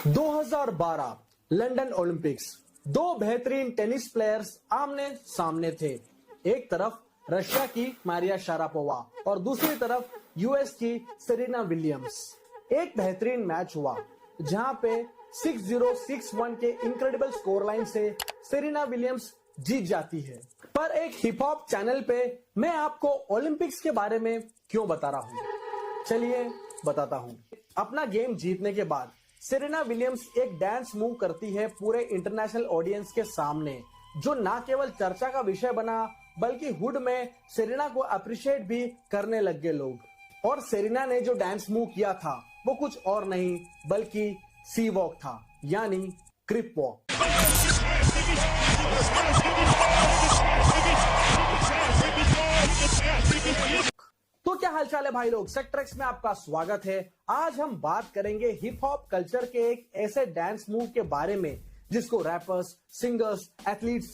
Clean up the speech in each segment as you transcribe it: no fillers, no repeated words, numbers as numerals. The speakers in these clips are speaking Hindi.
2012 लंदन ओलंपिक्स। दो बेहतरीन टेनिस प्लेयर्स आमने सामने थे। एक तरफ रशिया की मारिया शारापोवा और दूसरी तरफ यूएस की सेरेना विलियम्स। एक बेहतरीन मैच हुआ जहां पे 6-0, 6-1 के इनक्रेडिबल स्कोर लाइन से सेरेना विलियम्स जीत जाती है। पर एक हिप हॉप चैनल पे मैं आपको ओलंपिक्स के बारे में क्यों बता रहा हूं, चलिए बताता हूं। अपना गेम जीतने के बाद सेरेना विलियम्स एक डांस मूव करती है पूरे इंटरनेशनल ऑडियंस के सामने, जो ना केवल चर्चा का विषय बना बल्कि हुड में सेरेना को अप्रिशिएट भी करने लग गए लोग। और सेरेना ने जो डांस मूव किया था वो कुछ और नहीं बल्कि सी वॉक था, यानी क्रिप वॉक। तो क्या हालचाल है भाई लोग, सेक्टर एक्स में आपका स्वागत है। आज हम बात करेंगे हिप हॉप कल्चर के एक ऐसे डांस मूव के बारे में जिसको रैपर्स, सिंगर्स, एथलीट्स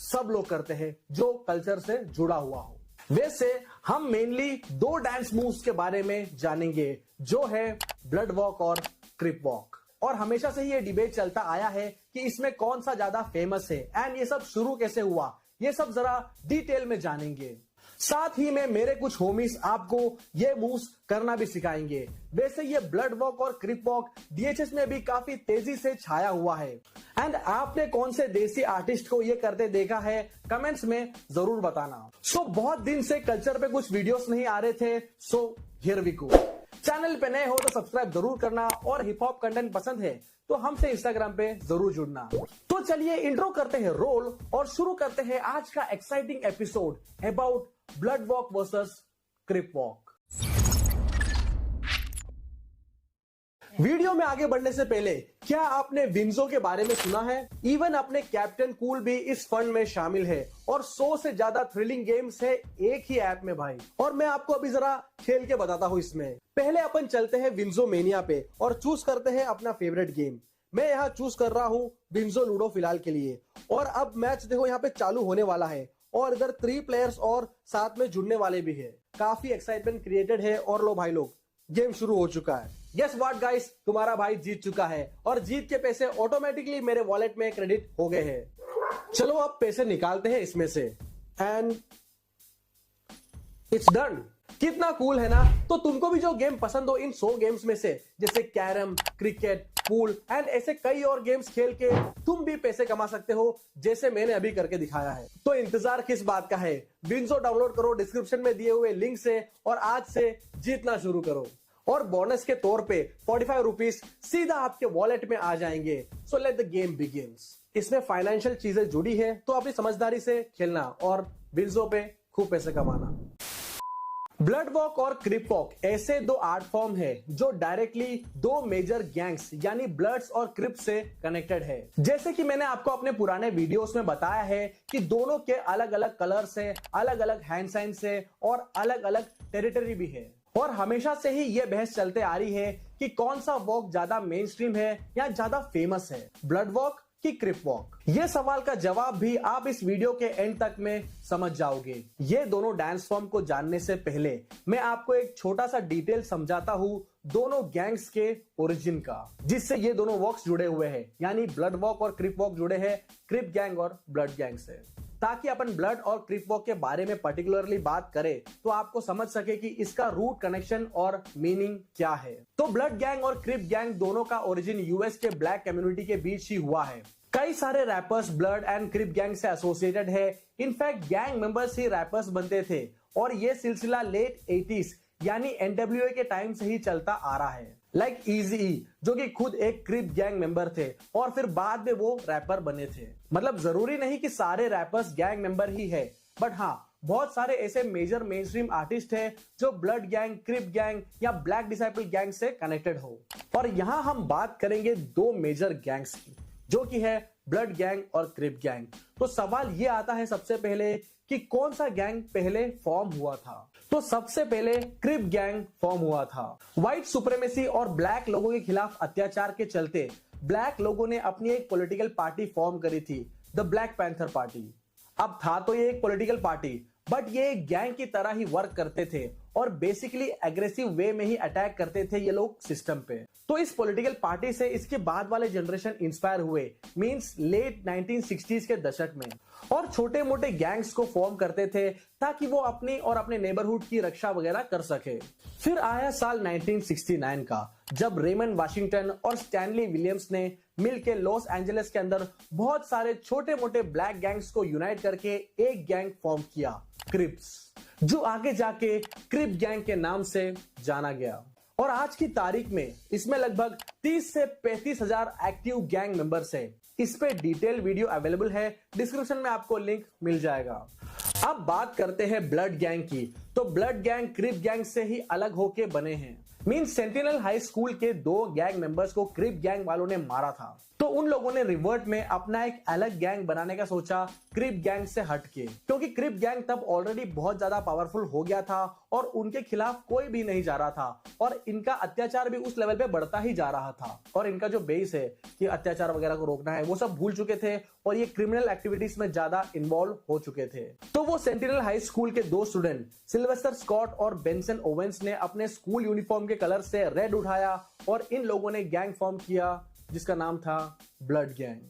सब लोग करते हैं जो कल्चर से जुड़ा हुआ हो। वैसे हम मेनली दो डांस मूव्स के बारे में जानेंगे, जो है ब्लड वॉक और क्रिप वॉक। और हमेशा से ही ये डिबेट चलता आया है कि इसमें कौन सा ज्यादा फेमस है एंड ये सब शुरू कैसे हुआ, ये सब जरा डिटेल में जानेंगे। साथ ही में मेरे कुछ होमीज आपको ये मूव्स करना भी सिखाएंगे। वैसे ये ब्लड वॉक और क्रिप वॉक डीएचएस में भी काफी तेजी से छाया हुआ है। एंड आपने कौन से देसी आर्टिस्ट को ये करते देखा है, कमेंट्स में जरूर बताना। सो बहुत दिन से कल्चर पे कुछ वीडियोस नहीं आ रहे थे, so here we go. Channel पे नए हो तो सब्सक्राइब जरूर करना और हिप हॉप कंटेंट पसंद है तो हमसे इंस्टाग्राम पे जरूर जुड़ना। तो चलिए इंट्रो करते हैं रोल और शुरू करते हैं आज का exciting episode about blood walk versus crip walk. Video में आगे बढ़ने से पहले क्या आपने विंजो के बारे में सुना है? इवन अपने कैप्टन कूल भी इस फंड में शामिल है और 100 से ज्यादा थ्रिलिंग गेम्स है एक ही ऐप में भाई। और मैं आपको अभी जरा खेल के बताता हूं इसमें। पहले अपन चलते हैं विंजो मेनिया पे और चूज करते हैं अपना फेवरेट गेम। मैं यहाँ चूज कर रहा हूँ विंजो लूडो फिलहाल के लिए। और अब मैच देखो यहाँ पे चालू होने वाला है और इधर 3 प्लेयर्स और साथ में जुड़ने वाले भी है। काफी एक्साइटमेंट क्रिएटेड है और लो भाई लोग, गेम शुरू हो चुका है। यस व्हाट गाइस, तुम्हारा भाई जीत चुका है और जीत के पैसे ऑटोमेटिकली मेरे वॉलेट में क्रेडिट हो गए हैं। चलो अब पैसे निकालते हैं इसमें से एंड इट्स डन। कितना कूल है ना। तो तुमको भी जो गेम पसंद हो इन 100 गेम्स में से, जैसे कैरम, क्रिकेट, पूल एंड ऐसे कई और गेम्स खेल के तुम भी पैसे कमा सकते हो, जैसे मैंने अभी करके दिखाया है। तो इंतजार किस बात का है, विंजो डाउनलोड करो डिस्क्रिप्शन में दिए हुए लिंक से और आज से जीतना शुरू करो। और बोनस के तौर पे 45 रुपीज सीधा आपके वॉलेट में आ जाएंगे। So let the game begins. इसमें फाइनेंशियल चीजें जुड़ी है तो अपनी समझदारी से खेलना और विंजो पे खूब पैसे कमाना। ब्लड वॉक और क्रिप वॉक ऐसे दो आर्ट फॉर्म है जो डायरेक्टली दो मेजर गैंग्स यानी ब्लड्स और क्रिप्स से कनेक्टेड है। जैसे कि मैंने आपको अपने पुराने वीडियोस में बताया है कि दोनों के अलग अलग कलर्स है, अलग अलग हैंड साइंस है और अलग अलग टेरिटरी भी है। और हमेशा से ही यह बहस चलते आ रही है कि कौन सा वॉक ज्यादा मेन स्ट्रीम है या ज्यादा फेमस है, ब्लड वॉक कि क्रिप वॉक। ये सवाल का जवाब भी आप इस वीडियो के एंड तक में समझ जाओगे। ये दोनों डांस फॉर्म को जानने से पहले मैं आपको एक छोटा सा डिटेल समझाता हूँ दोनों गैंग्स के ओरिजिन का, जिससे ये दोनों वॉक्स जुड़े हुए हैं, यानी ब्लड वॉक और क्रिप वॉक जुड़े हैं क्रिप गैंग और ब्लड गैंग से। ताकि अपन ब्लड और क्रिप वॉक के बारे में पर्टिकुलरली बात करें तो आपको समझ सके कि इसका रूट कनेक्शन और मीनिंग क्या है। तो ब्लड गैंग और क्रिप गैंग दोनों का ओरिजिन यूएस के ब्लैक कम्युनिटी के बीच ही हुआ है। कई सारे रैपर्स ब्लड एंड क्रिप गैंग से एसोसिएटेड है। इनफैक्ट गैंग मेंबर्स ही रैपर्स बनते थे और ये सिलसिला लेट 80s यानी एनडब्ल्यूए के टाइम से ही चलता आ रहा है। लाइक इजी, जो कि खुद एक क्रिप गैंग मेंबर थे और फिर बाद में वो रैपर बने थे। मतलब जरूरी नहीं कि सारे रैपर्स गैंग मेंबर ही है, बट हाँ बहुत सारे ऐसे मेजर मेन स्ट्रीम आर्टिस्ट है जो ब्लड गैंग, क्रिप गैंग या ब्लैक डिसाइपल गैंग से कनेक्टेड हो। और यहाँ हम बात करेंगे दो मेजर गैंग्स की, जो कि है ब्लड गैंग और क्रिप गैंग। तो सवाल ये आता है सबसे पहले कि कौन सा गैंग पहले फॉर्म हुआ था। तो सबसे पहले क्रिप गैंग फॉर्म हुआ था। व्हाइट सुप्रीमेसी और ब्लैक लोगों के खिलाफ अत्याचार के चलते ब्लैक लोगों ने अपनी एक पॉलिटिकल पार्टी फॉर्म करी थी, द ब्लैक पैंथर पार्टी। अब था तो ये एक पॉलिटिकल पार्टी, बट ये एक गैंग की तरह ही वर्क करते थे और बेसिकली एग्रेसिव वे में ही अटैक करते थे ये लोग सिस्टम पे। तो इस पॉलिटिकल पार्टी से इसके बाद वाले जनरेशन इंस्पायर हुए, मींस लेट 1960s के दशक में, और छोटे मोटे गैंग्स को फॉर्म करते थे ताकि वो अपनी और अपने नेबरहुड की रक्षा वगैरह कर सके। फिर आया साल 1969 का, जब रेमंड वाशिंगटन और स्टैनली विलियम्स ने मिलकर लॉस एंजलिस के अंदर बहुत सारे छोटे मोटे ब्लैक गैंग्स को यूनाइट करके एक गैंग फॉर्म किया, क्रिप्स, जो आगे जाके क्रिप गैंग के नाम से जाना गया। और आज की तारीख में इसमें लगभग 30 से 35 हजार एक्टिव गैंग मेंबर्स है। इस पे डिटेल वीडियो अवेलेबल है, डिस्क्रिप्शन में आपको लिंक मिल जाएगा। अब बात करते हैं ब्लड गैंग की। तो ब्लड गैंग क्रिप गैंग से ही अलग होके बने हैं। मींस सेंटिनल हाई स्कूल के 2 गैंग मेंबर्स को क्रिप गैंग वालों ने मारा था, तो उन लोगों ने रिवर्ट में अपना एक अलग गैंग बनाने का सोचा, क्रिप गैंग से हटके, क्योंकि क्रिप गैंग तब ऑलरेडी बहुत ज्यादा पावरफुल हो गया था और उनके खिलाफ कोई भी नहीं जा रहा था और इनका अत्याचार भी उस लेवल पे बढ़ता ही जा रहा था। और इनका जो बेस है कि अत्याचार वगैरह को रोकना है, वो सब भूल चुके थे और ये क्रिमिनल एक्टिविटीज में ज्यादा इन्वॉल्व हो चुके थे। तो वो सेंटिनल हाई स्कूल के 2 स्टूडेंट सिल्वेस्टर स्कॉट और बेंसन ओवेंस ने अपने स्कूल यूनिफॉर्म के कलर से रेड उठाया और इन लोगों ने गैंग फॉर्म किया जिसका नाम था ब्लड गैंग,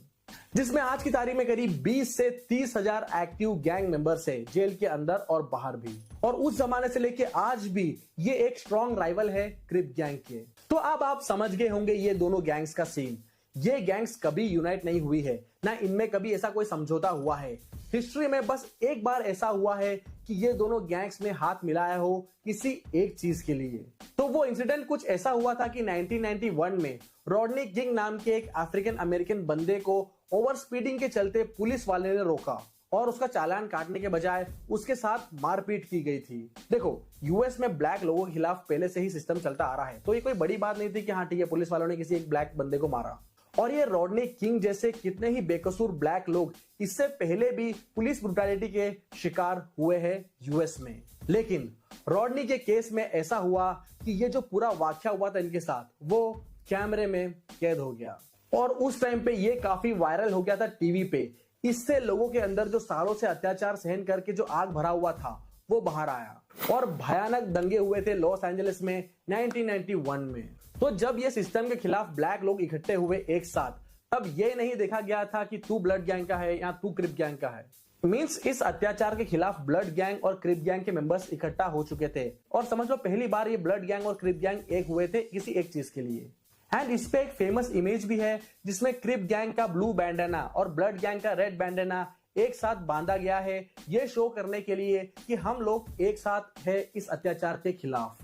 जिसमें आज की तारीख में करीब 20 से 30 हजार एक्टिव गैंग मेंबर्स है, जेल के अंदर और बाहर भी। और उस जमाने से लेके आज भी ये एक स्ट्रॉन्ग राइवल है क्रिप गैंग के। तो अब आप समझ गए होंगे ये दोनों गैंग्स का सीन। ये गैंग्स कभी यूनाइट नहीं हुई है, ना इनमें कभी ऐसा कोई समझौता हुआ है। हिस्ट्री में बस एक बार ऐसा हुआ है कि ये दोनों गैंग्स ने हाथ मिलाया हो किसी एक चीज के लिए। तो वो इंसिडेंट कुछ ऐसा हुआ था कि 1991 में रॉडनी किंग नाम के एक अफ्रीकन अमेरिकन बंदे को ओवर स्पीडिंग के चलते पुलिस वाले ने रोका और उसका चालान काटने के बजाय उसके साथ मारपीट की गई थी। देखो, यूएस में ब्लैक लोगों के खिलाफ पहले से ही सिस्टम चलता आ रहा है, तो ये कोई बड़ी बात नहीं थी कि हाँ ठीक है, पुलिस वालों ने किसी एक ब्लैक बंदे को मारा। और ये रॉडनी किंग जैसे कितने ही बेकसूर ब्लैक लोग इससे पहले भी पुलिस ब्रुटैलिटी के शिकार हुए हैं यूएस में। लेकिन रॉडनी के केस में ऐसा हुआ कि ये जो पूरा वाकया हुआ था इनके साथ, वो कैमरे में कैद हो गया और उस टाइम पे ये काफी वायरल हो गया था टीवी पे। इससे लोगों के अंदर जो सालों से अत्याचार सहन करके जो आग भरा हुआ था वो बाहर आया और भयानक दंगे हुए थे लॉस एंजलिस में 1991 में। तो जब ये सिस्टम के खिलाफ ब्लैक लोग इकट्ठे हुए एक साथ, तब ये नहीं देखा गया था कि तू ब्लड गैंग का है या तू क्रिप गैंग का है। मींस इस अत्याचार के खिलाफ ब्लड गैंग और क्रिप गैंग के मेंबर्स इकट्ठा हो चुके थे और समझ लो पहली बार ये ब्लड गैंग और क्रिप गैंग एक हुए थे किसी एक चीज के लिए। एंड इस पे एक फेमस इमेज भी है जिसमें क्रिप गैंग का ब्लू बैंडाना और ब्लड गैंग का रेड बैंडाना एक साथ बांधा गया है, ये शो करने के लिए कि हम लोग एक साथ है इस अत्याचार के खिलाफ।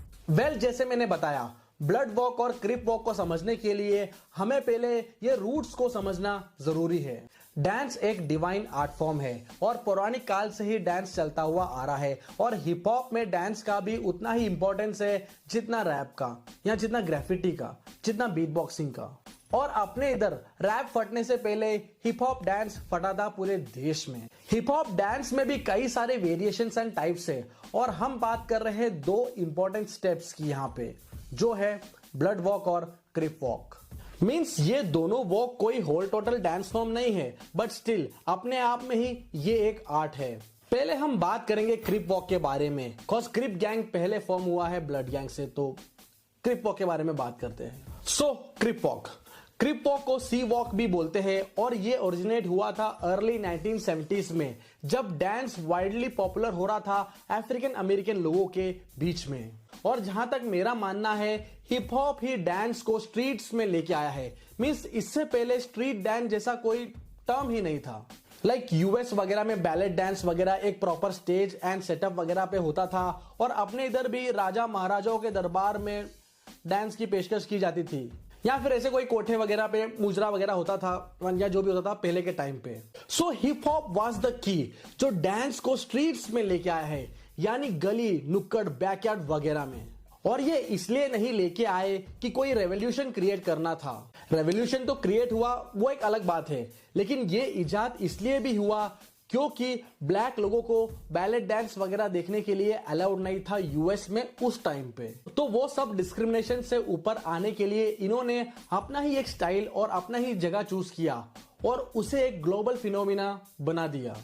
जैसे मैंने बताया, ब्लड वॉक और क्रिप वॉक को समझने के लिए हमें पहले ये रूट्स को समझना जरूरी है। डांस एक डिवाइन आर्ट फॉर्म है और पौराणिक काल से ही डांस चलता हुआ आ रहा है और हिप हॉप में डांस का भी उतना ही इंपॉर्टेंस है जितना रैप का या जितना ग्राफिटी का, जितना बीट बॉक्सिंग का। और अपने इधर रैप फटने से पहले हिप हॉप डांस फटा था पूरे देश में। हिप हॉप डांस में भी कई सारे वेरिएशंस एंड टाइप्स है और हम बात कर रहे हैं 2 इंपॉर्टेंट स्टेप्स की यहाँ पे, जो है ब्लड वॉक और क्रिप वॉक। मींस ये दोनों वॉक कोई होल टोटल डांस फॉर्म नहीं है, बट स्टिल अपने आप में ही ये एक आर्ट है। पहले हम बात करेंगे क्रिप वॉक के बारे में, कॉज क्रिप गैंग पहले फॉर्म हुआ है ब्लड गैंग से, तो क्रिप वॉक के बारे में बात करते हैं। सो क्रिप वॉक को सी वॉक भी बोलते हैं और ये ओरिजिनेट हुआ था अर्ली 1970s में, जब डांस वाइडली पॉपुलर हो रहा था अफ्रीकन अमेरिकन लोगों के बीच में। और जहां तक मेरा मानना है, हिप हॉप ही डांस को स्ट्रीट्स में लेके आया है। मींस इससे पहले स्ट्रीट डांस जैसा कोई टर्म ही नहीं था। लाइक यूएस वगैरह में बैलेट डांस वगैरह एक प्रॉपर स्टेज एंड सेटअप वगैरह पे होता था और अपने इधर भी राजा महाराजाओं के दरबार में डांस की पेशकश की जाती थी, या फिर ऐसे कोई कोठे वगैरह पे मुजरा वगैरह होता था या जो भी होता था पहले के टाइम पे। So hip hop was the key जो डांस को स्ट्रीट्स में लेके आया है, यानी गली, नुक्कड़, बैकयार्ड वगैरह में। और ये इसलिए नहीं लेके आए कि कोई रेवोल्यूशन क्रिएट करना था। रेवोल्यूशन तो क्रिएट हुआ, वो एक अलग बात है, लेकिन ये इजाद इसलिए भी हुआ क्योंकि ब्लैक लोगों को बैलेट डांस वगैरह देखने के लिए अलाउड नहीं था यूएस में उस टाइम पे। तो वो सब डिस्क्रिमिनेशन से ऊपर आने के लिए इन्होंने अपना ही एक स्टाइल और अपना ही जगह चूज किया और उसे एक ग्लोबल फिनोमिना बना दिया,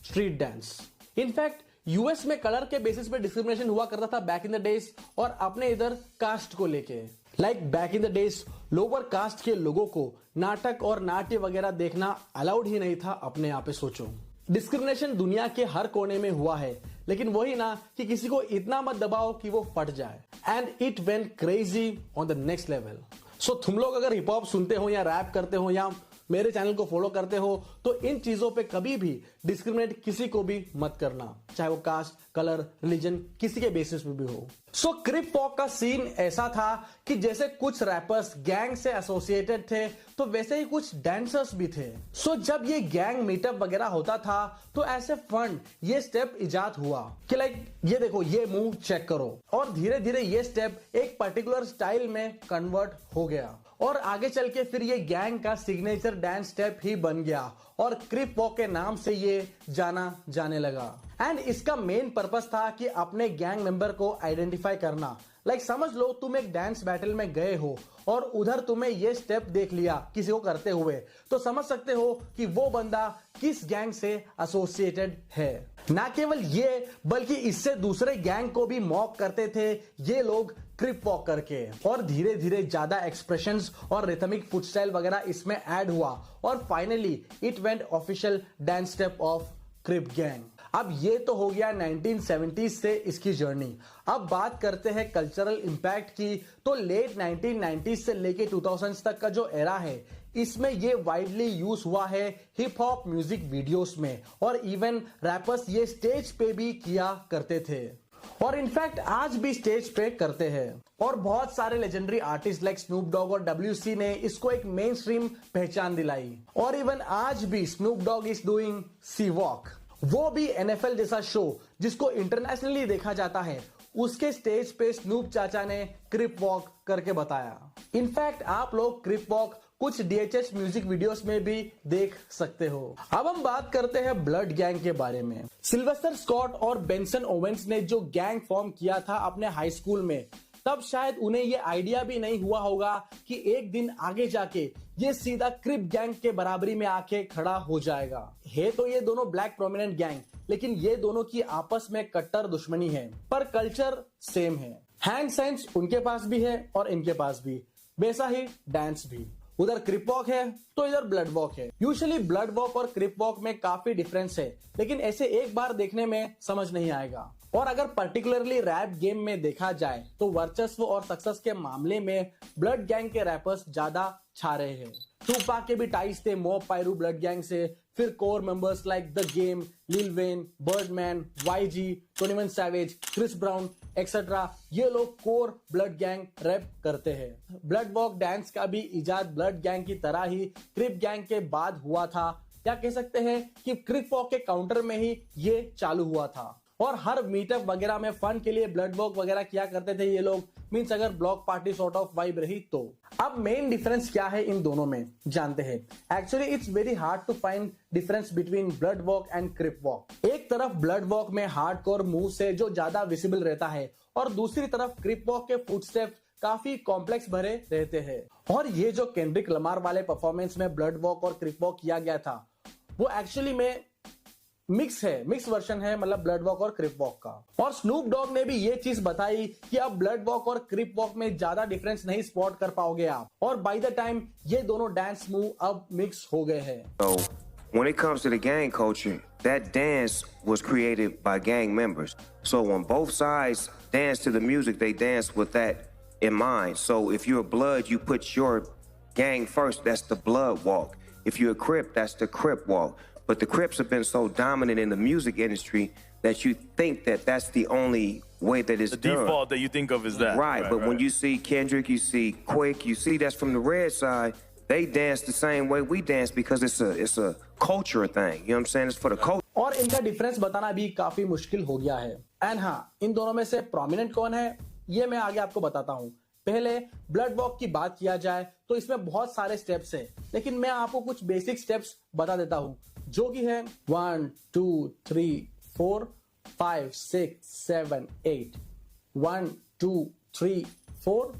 स्ट्रीट डांस। इनफैक्ट यूएस में कलर के बेसिस पे डिस्क्रिमिनेशन हुआ करता था बैक इन द डेज और अपने इधर कास्ट को लेके। Like back in the days lower caste के लोगों को नाटक और नाट्य वगैरह देखना अलाउड ही नहीं था। अपने यहाँ पे सोचो, डिस्क्रिमिनेशन दुनिया के हर कोने में हुआ है, लेकिन वही ना कि किसी को इतना मत दबाओ कि वो फट जाए। And it went crazy on the next level. So तुम लोग अगर हिप हॉप सुनते हो या रैप करते हो या मेरे चैनल को फॉलो करते हो तो इन चीजों पे कभी भी डिस्क्रिमिनेट किसी को भी मत करना, चाहे वो कास्ट, कलर, रिलीजन, किसी के बेसिस पे भी हो। सो क्रिप वॉक का सीन ऐसा था कि जैसे कुछ रैपर्स गैंग से एसोसिएटेड थे तो वैसे ही कुछ डांसर्स भी थे। सो जब ये गैंग मीटअप वगैरह होता था तो ऐसे फन ये स्टेप इजाद हुआ कि लाइक ये देखो, ये मूव चेक करो, और धीरे धीरे ये स्टेप एक पर्टिकुलर स्टाइल में कन्वर्ट हो गया और आगे चल के फिर ये गैंग का सिग्नेचर डांस स्टेप ही बन गया और क्रिप वॉक के नाम से ये जाना जाने लगा। एंड इसका मेन पर्पस था कि अपने गैंग मेंबर को आइडेंटिफाई करना। लाइक समझ लो तुम एक डांस बैटल में गए हो और उधर तुम्हें ये स्टेप देख लिया किसी को करते हुए, तो समझ सकते हो कि वो बंदा किस गैंग से एसोसिएटेड है। ना केवल ये बल्कि इससे दूसरे गैंग को भी मॉक करते थे ये लोग क्रिप वॉक करके, और धीरे धीरे ज्यादा एक्सप्रेशंस और रिथमिक फुटस्टाइल वगैरह इसमें ऐड हुआ और finally it went official dance step of Crip gang. अब ये तो हो गया 1970s से इसकी जर्नी। अब बात करते हैं कल्चरल इंपैक्ट की। तो लेट 1990s से लेके 2000s तक का जो एरा है इसमें ये वाइडली यूज हुआ है हिप हॉप म्यूजिक वीडियोस में, और इवन रैपर्स ये स्टेज पे भी किया करते थे और इनफैक्ट आज भी स्टेज पे करते हैं। और बहुत सारे legendary artist like Snoop Dogg और WC ने इसको एक मेन स्ट्रीम पहचान दिलाई। और इवन आज भी Snoop Dogg is doing C walk, वो भी NFL जैसा शो जिसको इंटरनेशनली देखा जाता है, उसके स्टेज पे स्नूप चाचा ने क्रिप वॉक करके बताया। इनफैक्ट आप लोग क्रिप वॉक कुछ DHH म्यूजिक वीडियोस में भी देख सकते हो। अब हम बात करते हैं ब्लड गैंग के बारे में। सिल्वेस्टर स्कॉट और बेंसन ओवेंस ने जो गैंग फॉर्म किया था अपने हाई स्कूल में, तब शायद उन्हें ये आइडिया भी नहीं हुआ होगा कि एक दिन आगे जाके ये सीधा क्रिप गैंग के बराबरी में आके खड़ा हो जाएगा। है तो ये दोनों ब्लैक प्रोमिनेंट गैंग, लेकिन ये दोनों की आपस में कट्टर दुश्मनी है, पर कल्चर सेम है। हैंड साइंस उनके पास भी है और इनके पास भी, वैसा ही डांस भी। उधर क्रिप वॉक है तो इधर ब्लड वॉक है। यूजुअली ब्लड वॉक और क्रिप वॉक में काफी डिफरेंस है, लेकिन ऐसे एक बार देखने में समझ नहीं आएगा। और अगर पर्टिकुलरली रैप गेम में देखा जाए तो वर्चस्व और सक्सेस के मामले में ब्लड गैंग के रैपर्स ज्यादा छा रहे हैं। टूपाक के भी टाइज थे मॉब पायरू ब्लड गैंग से, फिर core members like the Game, Lil Wayne, Birdman, YG, 21 Savage, Chris Brown etcetera, ये लोग कोर ब्लड गैंग रैप करते हैं। ब्लड वॉक डांस का भी इजाद ब्लड गैंग की तरह ही क्रिप गैंग के बाद हुआ था, या कह सकते हैं कि क्रिप वॉक के काउंटर में ही ये चालू हुआ था। और हर मीटअप वगैरह में फन के लिए ब्लड वॉक वगैरह किया करते थे ये लोग, मींस अगर block party sort of vibe रही तो। अब मेन डिफरेंस क्या है इन दोनों में जानते हैं। Actually it's very hard to find difference between blood walk and crip walk. एक तरफ ब्लड वॉक में हार्डकोर मूव से जो ज्यादा विजिबल रहता है, और दूसरी तरफ क्रिप वॉक के फुटस्टेप्स काफी कॉम्प्लेक्स भरे रहते हैं। और ये जो केंड्रिक लमार वाले परफॉर्मेंस में ब्लड वॉक और क्रिप वॉक किया गया था, वो एक्चुअली में मिक्स वर्जन है, मतलब ब्लड वॉक और क्रिप वॉक का। और स्नूप डॉग ने भी ये चीज बताई कि अब ब्लड वॉक और क्रिप वॉक में ज्यादा डिफरेंस नहीं स्पॉट कर पाओगे आप, और बाय द टाइम ये दोनों डांस मूव अब मिक्स हो गए हैं। So, when it comes to the gang culture, that dance was created by gang members. So when both sides dance to the music, they dance with that in mind. So if you're a blood, you put your gang first, that's the blood walk. If you're a Crip, that's the Crip walk. But the Crips have been so dominant in the music industry that you think that that's the only way that it's The default that you think of is that. Right, but when you see Kendrick, you see Quick, you see that's from the red side, they dance the same way we dance because it's a culture thing. You know what I'm saying? It's for the culture. और इनका डिफरेंस बताना भी काफी मुश्किल हो गया है। एंड हाँ, इन दोनों में से प्रोमिनेंट कौन है ये मैं आगे आपको बताता हूँ। पहले ब्लड वॉक की बात किया जाए तो इसमें बहुत सारे स्टेप्स हैं, लेकिन मैं आपको कुछ बेसिक स्टेप्स बता देता हूँ, जो कि है 1 2 3 4 5 6 7 8 1 2 3 4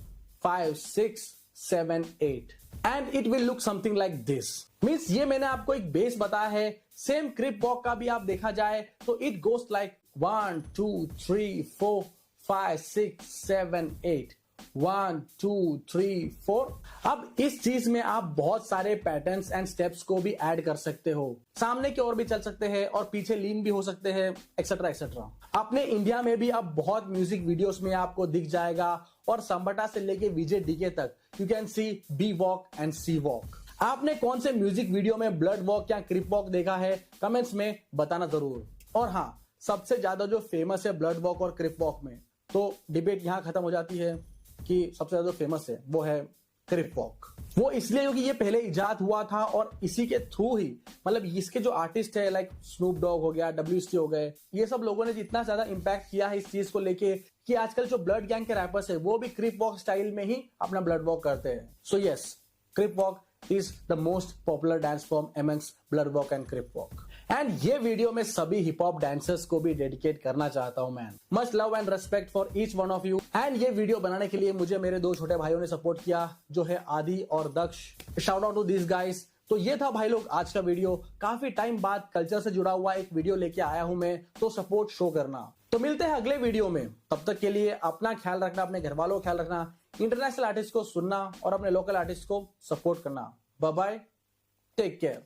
5 6 7 8 and it will look something like this. Means ये मैंने आपको एक बेस बताया है। सेम क्रिप वॉक का भी आप देखा जाए तो इट गोस लाइक 1 2 3 4 5 6 7 8 1 2 3 4। अब इस चीज में आप बहुत सारे पैटर्न्स एंड स्टेप्स को भी ऐड कर सकते हो। सामने की ओर भी चल सकते हैं और पीछे लीन भी हो सकते हैं, एक्सेट्रा एक्सेट्रा। अपने इंडिया में भी अब बहुत म्यूजिक वीडियोस में आपको दिख जाएगा, और संबटा से लेके विजय डीके तक you can see B walk and C walk. आपने कौन से म्यूजिक वीडियो में ब्लड वॉक या क्रिप वॉक देखा है, कमेंट्स में बताना जरूर। और हाँ, सबसे ज्यादा जो फेमस है ब्लड वॉक और क्रिप वॉक में, तो डिबेट यहां खत्म हो जाती है कि सबसे ज्यादा फेमस है वो है क्रिप वॉक। वो इसलिए क्योंकि ये पहले इजाद हुआ था, और इसी के थ्रू ही मतलब इसके जो आर्टिस्ट है लाइक स्नूप डॉग हो गया, WST हो गए, ये सब लोगों ने जितना ज्यादा इंपैक्ट किया है इस चीज को लेके कि आजकल जो ब्लड गैंग के रैपर्स है वो भी क्रिप वॉक स्टाइल में ही अपना ब्लड वॉक करते हैं। So yes, crip walk is the most popular dance form amongst blood walk and crip walk। And ये वीडियो में सभी हिप हॉप डांसर्स को भी डेडिकेट करना चाहता हूं man. Much love and respect for each one of you. And ये वीडियो बनाने के लिए मुझे मेरे दो छोटे भाइयों ने सपोर्ट किया, जो है आदि और Daksh. Shout out to this guys. तो ये था भाई लोग आज का वीडियो। काफी टाइम बाद कल्चर से जुड़ा हुआ एक वीडियो लेके आया हूं मैं, तो सपोर्ट शो करना। तो मिलते हैं अगले वीडियो में, तब तक के लिए अपना ख्याल रखना, अपने घर वालों का ख्याल रखना, इंटरनेशनल आर्टिस्ट को सुनना और अपने लोकल आर्टिस्ट को सपोर्ट करना। Bye bye, take care.